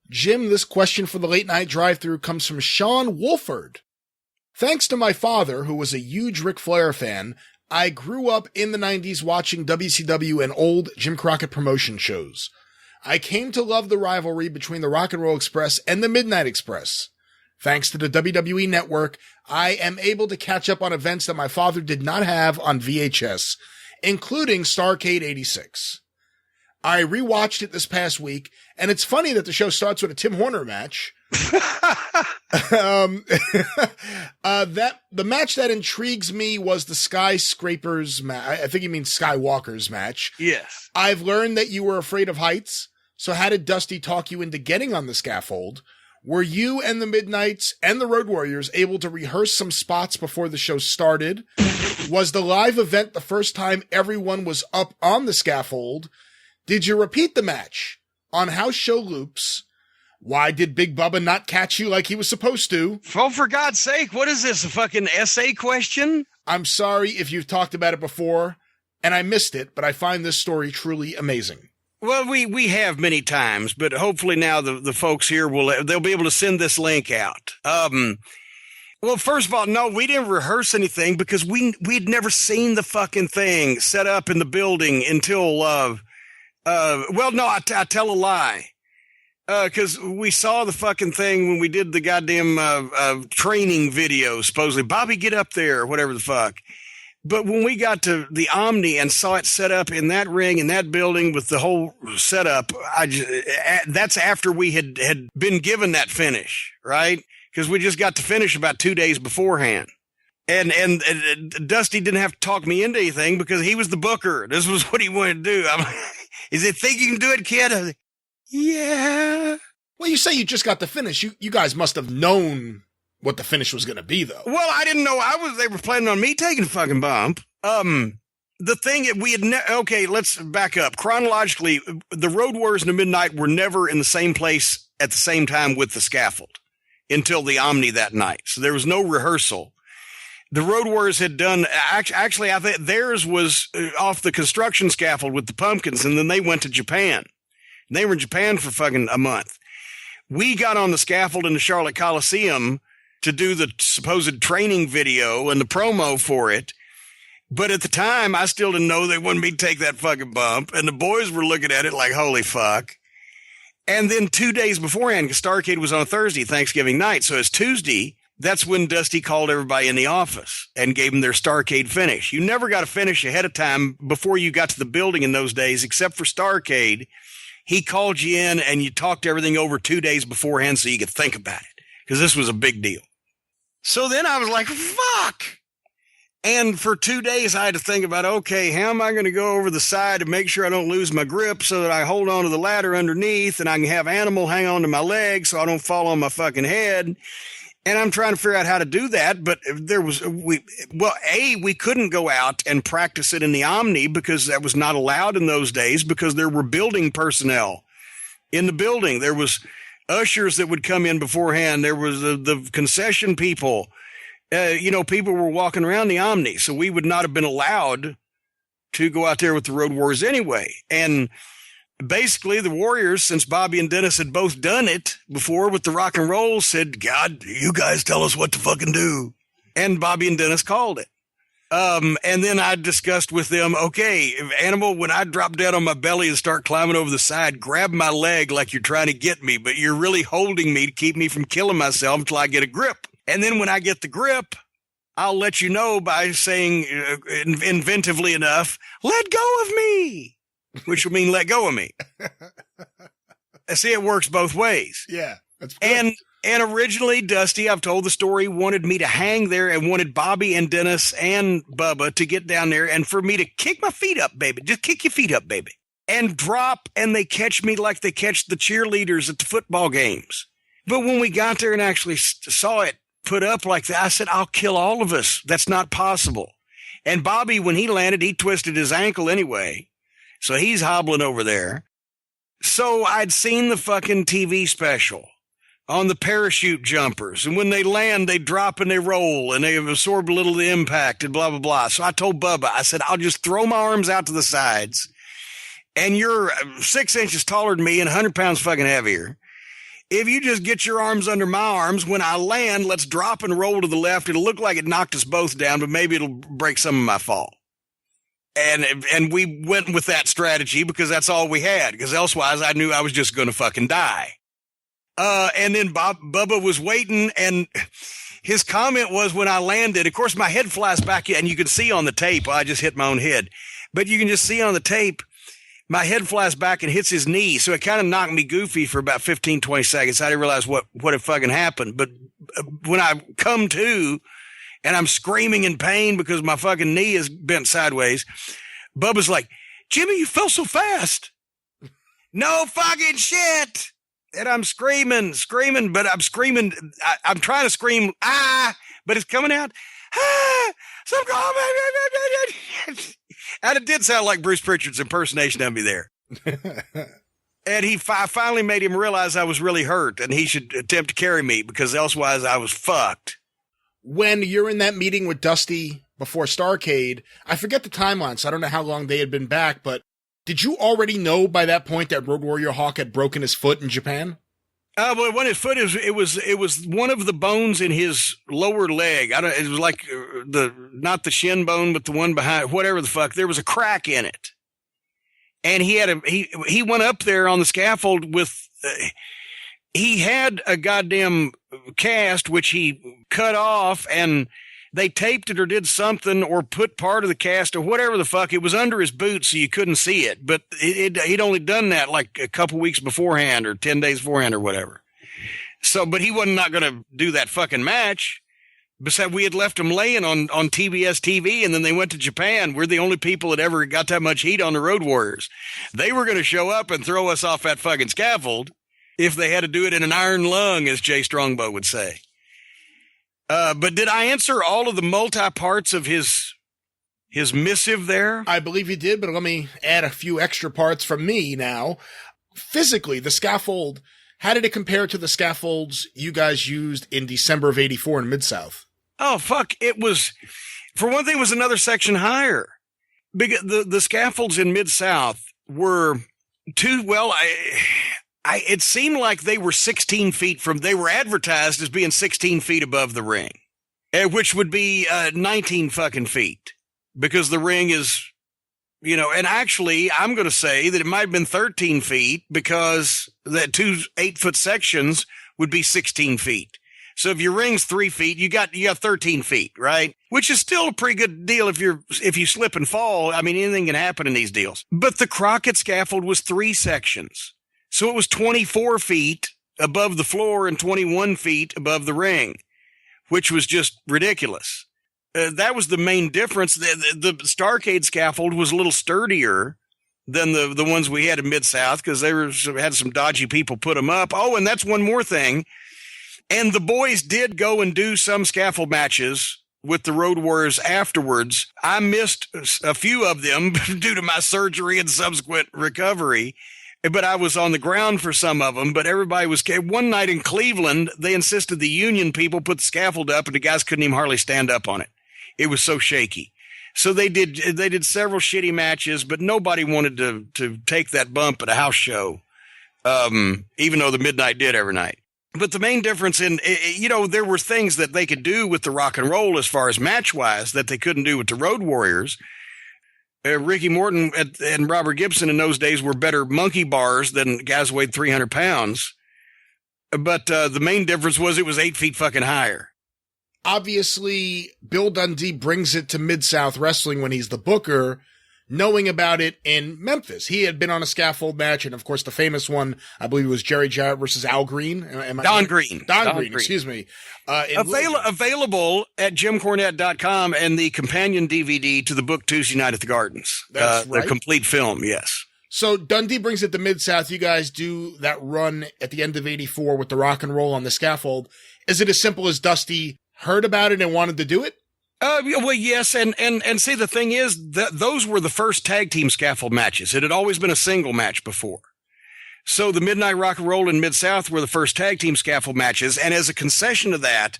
Jim, this question for the late night drive-thru comes from Sean Wolford. Thanks to my father, who was a huge Ric Flair fan, I grew up in the 90s watching WCW and old Jim Crockett promotion shows. I came to love the rivalry between the Rock and Roll Express and the Midnight Express. Thanks to the WWE Network, I am able to catch up on events that my father did not have on VHS, including Starrcade 86. I rewatched it this past week, and it's funny that the show starts with a Tim Horner match. The match that intrigues me was the Skyscrapers match. I think you mean Skywalker's match. Yes. I've learned that you were afraid of heights. So how did Dusty talk you into getting on the scaffold? Were you and the Midnights and the Road Warriors able to rehearse some spots before the show started? Was the live event the first time everyone was up on the scaffold? Did you repeat the match on house show loops? Why did Big Bubba not catch you like he was supposed to? Oh, for God's sake, what is this, a fucking essay question? I'm sorry if you've talked about it before, and I missed it, but I find this story truly amazing. Well, we have many times, but hopefully now the folks here they'll be able to send this link out. Well, first of all, no, we didn't rehearse anything because we'd never seen the fucking thing set up in the building until, well, no, I tell a lie. Cause we saw the fucking thing when we did the goddamn, training video, supposedly. Bobby, get up there, or whatever the fuck. But when we got to the Omni and saw it set up in that ring, in that building with the whole setup, that's after we had been given that finish, right? Cause we just got to finish about 2 days beforehand. And Dusty didn't have to talk me into anything because he was the booker. This was what he wanted to do. Is it think you can do it, kid? I was like, yeah. Well, you say you just got the finish. You guys must have known what the finish was going to be, though. Well, I didn't know they were planning on me taking a fucking bump. The thing that we had, okay, let's back up. Chronologically, the Road Warriors and the Midnight were never in the same place at the same time with the scaffold until the Omni that night. So there was no rehearsal. The Road Warriors had done, actually, I think theirs was off the construction scaffold with the pumpkins, and then they went to Japan. They were in Japan for fucking a month. We got on the scaffold in the Charlotte Coliseum to do the supposed training video and the promo for it. But at the time, I still didn't know they wanted me to take that fucking bump. And the boys were looking at it like, holy fuck. And then 2 days beforehand, because Starcade was on Thursday, Thanksgiving night. So it's Tuesday. That's when Dusty called everybody in the office and gave them their Starcade finish. You never got a finish ahead of time before you got to the building in those days, except for Starcade. He called you in and you talked everything over 2 days beforehand so you could think about it, because this was a big deal. So then I was like, fuck. And for 2 days I had to think about, okay, how am I going to go over the side to make sure I don't lose my grip so that I hold on to the ladder underneath and I can have Animal hang on to my leg so I don't fall on my fucking head. And I'm trying to figure out how to do that. But we couldn't go out and practice it in the Omni because that was not allowed in those days because there were building personnel in the building. There was ushers that would come in beforehand. There was the concession people. People were walking around the Omni, so we would not have been allowed to go out there with the Road Warriors anyway. And basically, the Warriors, since Bobby and Dennis had both done it before with the rock and roll, said, God, you guys tell us what to fucking do. And Bobby and Dennis called it. And then I discussed with them, okay, Animal, when I drop down on my belly and start climbing over the side, grab my leg like you're trying to get me, but you're really holding me to keep me from killing myself until I get a grip. And then when I get the grip, I'll let you know by saying, inventively enough, let go of me, which will mean let go of me. See, it works both ways. Yeah, that's good. And originally, Dusty, I've told the story, wanted me to hang there and wanted Bobby and Dennis and Bubba to get down there and for me to kick my feet up, baby. Just kick your feet up, baby. And drop, and they catch me like they catch the cheerleaders at the football games. But when we got there and actually saw it put up like that, I said, I'll kill all of us. That's not possible. And Bobby, when he landed, he twisted his ankle anyway. So he's hobbling over there. So I'd seen the fucking TV special on the parachute jumpers. And when they land, they drop and they roll and they absorb a little of the impact and blah, blah, blah. So I told Bubba, I said, I'll just throw my arms out to the sides. And you're 6 inches taller than me and 100 pounds fucking heavier. if you just get your arms under my arms, when I land, let's drop and roll to the left. It'll look like it knocked us both down, but maybe it'll break some of my fall. And we went with that strategy because that's all we had, because elsewise I knew I was just going to fucking die. And then Bubba was waiting, and his comment was when I landed, of course, my head flies back, and you can see on the tape, I just hit my own head, but you can just see on the tape, my head flies back and hits his knee. So it kind of knocked me goofy for about 15, 20 seconds. I didn't realize what had fucking happened. But when I come to and I'm screaming in pain because my fucking knee is bent sideways, Bubba's like, Jimmy, you fell so fast. No fucking shit. And I'm screaming, but I'm screaming. I'm trying to scream, but it's coming out. Some and it did sound like Bruce Pritchard's impersonation of me there. And I finally made him realize I was really hurt and he should attempt to carry me because elsewise I was fucked. When you're in that meeting with Dusty before Starcade, I forget the timeline, so I don't know how long they had been back, but did you already know by that point that Road Warrior Hawk had broken his foot in Japan? Well, when his foot it was one of the bones in his lower leg. It was like not the shin bone, but the one behind, whatever the fuck. There was a crack in it, and he went up there on the scaffold with. He had a goddamn cast which he cut off, and they taped it or did something or put part of the cast or whatever the fuck. It was under his boot, so you couldn't see it. But he'd only done that like a couple weeks beforehand or 10 days beforehand or whatever. So, but he wasn't not going to do that fucking match. Besides, we had left him laying on TBS TV, and then they went to Japan. We're the only people that ever got that much heat on the Road Warriors. They were going to show up and throw us off that fucking scaffold if they had to do it in an iron lung, as Jay Strongbow would say. But did I answer all of the multi-parts of his missive there? I believe you did, but let me add a few extra parts from me now. Physically, the scaffold, how did it compare to the scaffolds you guys used in December of 84 in Mid-South? Oh, fuck. It was, for one thing, it was another section higher. The scaffolds in Mid-South were it seemed like they were 16 feet they were advertised as being 16 feet above the ring, which would be 19 fucking feet because the ring is, and actually I'm going to say that it might have been 13 feet because the 2 8-foot sections would be 16 feet. So if your ring's 3 feet, you got 13 feet, right? Which is still a pretty good deal if you slip and fall. I mean, anything can happen in these deals. But the Crockett scaffold was 3 sections. So it was 24 feet above the floor and 21 feet above the ring, which was just ridiculous. That was the main difference. The Starcade scaffold was a little sturdier than the ones we had in Mid-South because they had some dodgy people put them up. Oh, and that's one more thing. And the boys did go and do some scaffold matches with the Road Warriors afterwards. I missed a few of them due to my surgery and subsequent recovery. But I was on the ground for some of them, but everybody was. One night in Cleveland, they insisted the union people put the scaffold up and the guys couldn't even hardly stand up on it. It was so shaky. So they did several shitty matches, but nobody wanted to take that bump at a house show. Even though the Midnight did every night. But the main difference there were things that they could do with the rock and roll as far as match wise that they couldn't do with the Road Warriors. Ricky Morton and Robert Gibson in those days were better monkey bars than guys who weighed 300 pounds. But the main difference was it was 8 feet fucking higher. Obviously, Bill Dundee brings it to Mid-South Wrestling when he's the booker, knowing about it in Memphis. He had been on a scaffold match, and of course the famous one, I believe it was Jerry Jarrett versus Al Green. Don Green, excuse me. Available at JimCornette.com and the companion DVD to the book Tuesday Night at the Gardens. That's right. The complete film, yes. So Dundee brings it to Mid-South. You guys do that run at the end of 84 with the rock and roll on the scaffold. Is it as simple as Dusty heard about it and wanted to do it? Well, yes, and see, the thing is that those were the first tag team scaffold matches. It had always been a single match before. So the Midnight Rock and Roll in Mid-South were the first tag team scaffold matches, and as a concession to that,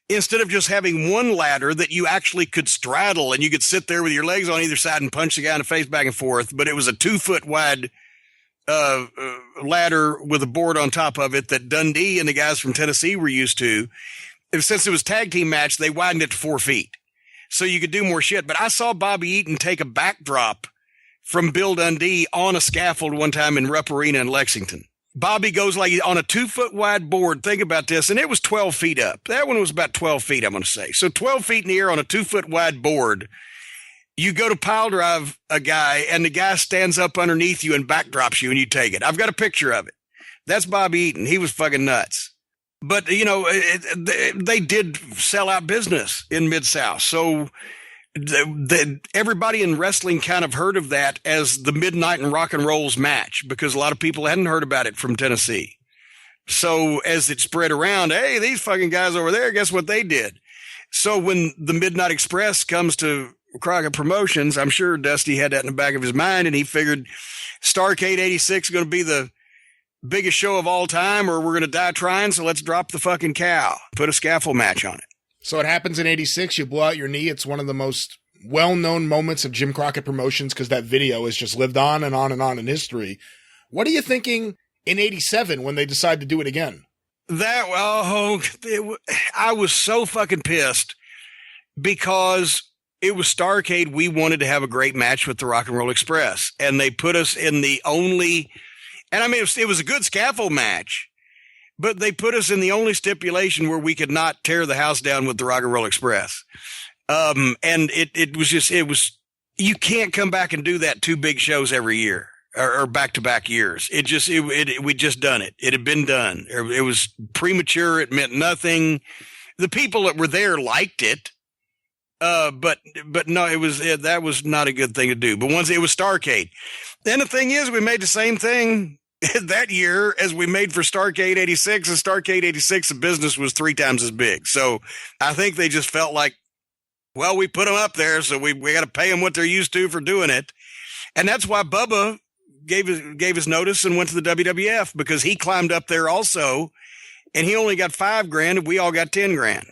instead of just having one ladder that you actually could straddle and you could sit there with your legs on either side and punch the guy in the face back and forth, but it was a 2 foot wide ladder with a board on top of it that Dundee and the guys from Tennessee were used to. And since it was tag team match, they widened it to 4 feet so you could do more shit. But I saw Bobby Eaton take a backdrop from Bill Dundee on a scaffold one time in Rupp Arena in Lexington. Bobby goes like on a 2 foot wide board. Think about this. And it was 12 feet up. That one was about 12 feet, I'm going to say. So 12 feet in the air on a 2 foot wide board. You go to pile drive a guy and the guy stands up underneath you and backdrops you and you take it. I've got a picture of it. That's Bobby Eaton. He was fucking nuts. But, you know, they did sell out business in Mid-South. So everybody in wrestling kind of heard of that as the Midnight and Rock and Rolls match because a lot of people hadn't heard about it from Tennessee. So as it spread around, hey, these fucking guys over there, guess what they did? So when the Midnight Express comes to Crockett Promotions, I'm sure Dusty had that in the back of his mind, and he figured Starcade 86 is going to be the biggest show of all time, or we're going to die trying, so let's drop the fucking cow, put a scaffold match on it. So it happens in 86, you blow out your knee. It's one of the most well-known moments of Jim Crockett Promotions because that video has just lived on and on and on in history. What are you thinking in 87 when they decide to do it again? I was so fucking pissed because it was Starcade. We wanted to have a great match with the Rock and Roll Express, and they put us in the only, and I mean, it was a good scaffold match, but they put us in the only stipulation where we could not tear the house down with the Rock and Roll Express. And it was, you can't come back and do that 2 big shows every year or back-to-back years. We just done it. It had been done. It was premature. It meant nothing. The people that were there liked it. But no, that was not a good thing to do. But once it was Starcade, then the thing is, we made the same thing that year as we made for Starcade 86, and Starcade 86, the business was 3 times as big. So I think they just felt like, well, we put them up there, so we got to pay them what they're used to for doing it. And that's why Bubba gave his notice and went to the WWF, because he climbed up there also, and he only got $5,000 and we all got $10,000.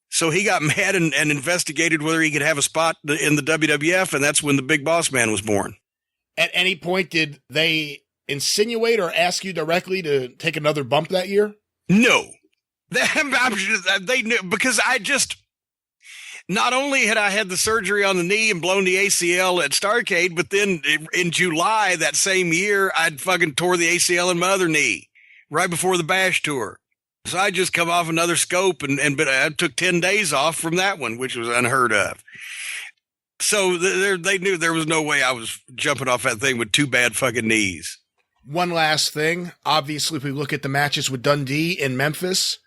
So he got mad and investigated whether he could have a spot in the WWF, and that's when the Big Boss Man was born. At any point, did they insinuate or ask you directly to take another bump that year? No. They knew, because not only had I had the surgery on the knee and blown the ACL at Starrcade, but then in July that same year, I'd fucking tore the ACL in my other knee right before the Bash tour. So I just come off another scope, but I took 10 days off from that one, which was unheard of. So they knew there was no way I was jumping off that thing with 2 bad fucking knees. One last thing. Obviously, if we look at the matches with Dundee in Memphis,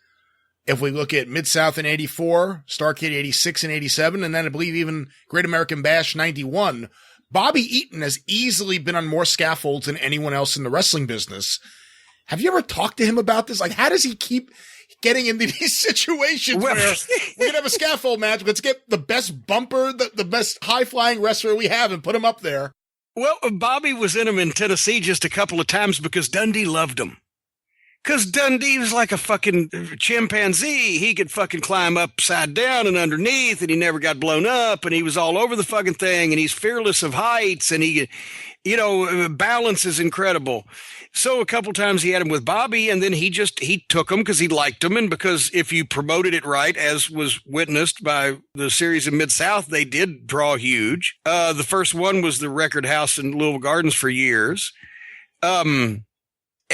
if we look at Mid-South in 84, Starrcade 86 and 87, and then I believe even Great American Bash 91, Bobby Eaton has easily been on more scaffolds than anyone else in the wrestling business. Have you ever talked to him about this? Like, how does he keep getting into these situations where we're going to have a scaffold match? Let's get the best bumper, the best high-flying wrestler we have and put him up there. Well, Bobby was in him in Tennessee just a couple of times because Dundee loved him. Because Dundee was like a fucking chimpanzee. He could fucking climb upside down and underneath, and he never got blown up, and he was all over the fucking thing, and he's fearless of heights, and he, balance is incredible. So a couple times he had him with Bobby, and then he took him because he liked him, and because if you promoted it right, as was witnessed by the series in Mid-South, they did draw huge. The first one was the Record House in Louisville Gardens for years.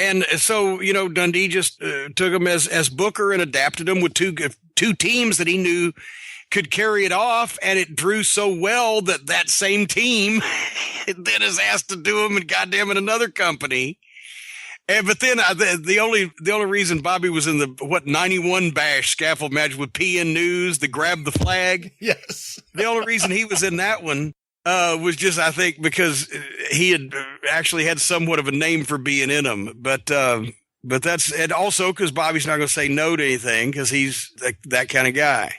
And so, Dundee just took him as booker and adapted him with two teams that he knew could carry it off. And it drew so well that same team then is asked to do him and goddamn it another company. But then the only reason Bobby was in the 91 Bash scaffold match with PN News, the grab the flag. Yes. The only reason he was in that one was just, I think, because he had actually had somewhat of a name for being in them. But that's, and also because Bobby's not going to say no to anything because he's that kind of guy.